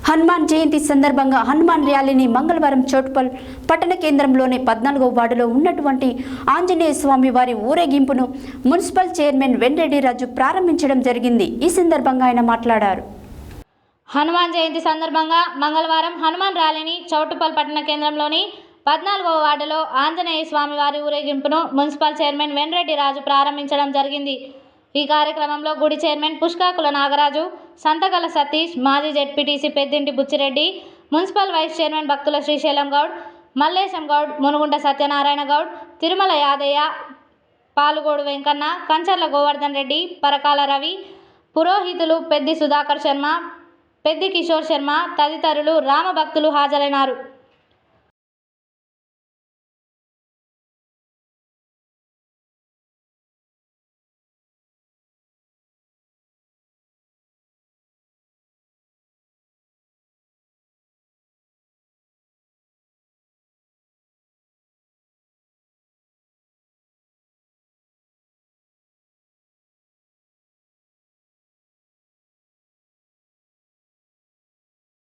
హనుమాన్ జయంతి సందర్భంగా హనుమాన్ ర్యాలీని మంగళవారం చోటుపల్ పట్టణ కేంద్రంలోని 14వ వార్డులో ఉన్నటువంటి ఆంజనేయ స్వామి వారి ఊరేగింపును మున్సిపల్ చైర్మన్ వెంరెడ్డి రాజు ప్రారంభించడం జరిగింది. ఈ సందర్భంగా ఆయన మాట్లాడారు. హనుమాన్ జయంతి సందర్భంగా మంగళవారం హనుమాన్ ర్యాలీని చౌటుపల్ పట్టణ కేంద్రంలోని 14వ వార్డులో ఆంజనేయ స్వామి వారి ఊరేగింపును మున్సిపల్ చైర్మన్ వెంరెడ్డి రాజు ప్రారంభించడం జరిగింది. ఈ కార్యక్రమంలో గుడి చైర్మన్ పుష్కాకుల నాగరాజు, సంతగల సతీష్, మాజీ జెడ్పీటీసీ పెద్దింటి బుచ్చిరెడ్డి, మున్సిపల్ వైస్ చైర్మన్ భక్తుల శ్రీశైలం గౌడ్, మల్లేశం గౌడ్, మునుగుంట సత్యనారాయణ గౌడ్, తిరుమల యాదయ్య, పాలుగోడు వెంకన్న, కంచర్ల గోవర్ధన్ రెడ్డి, పరకాల రవి, పురోహితులు పెద్ది సుధాకర్ శర్మ, పెద్ది కిషోర్ శర్మ తదితరులు రామ భక్తులు హాజరైనారు.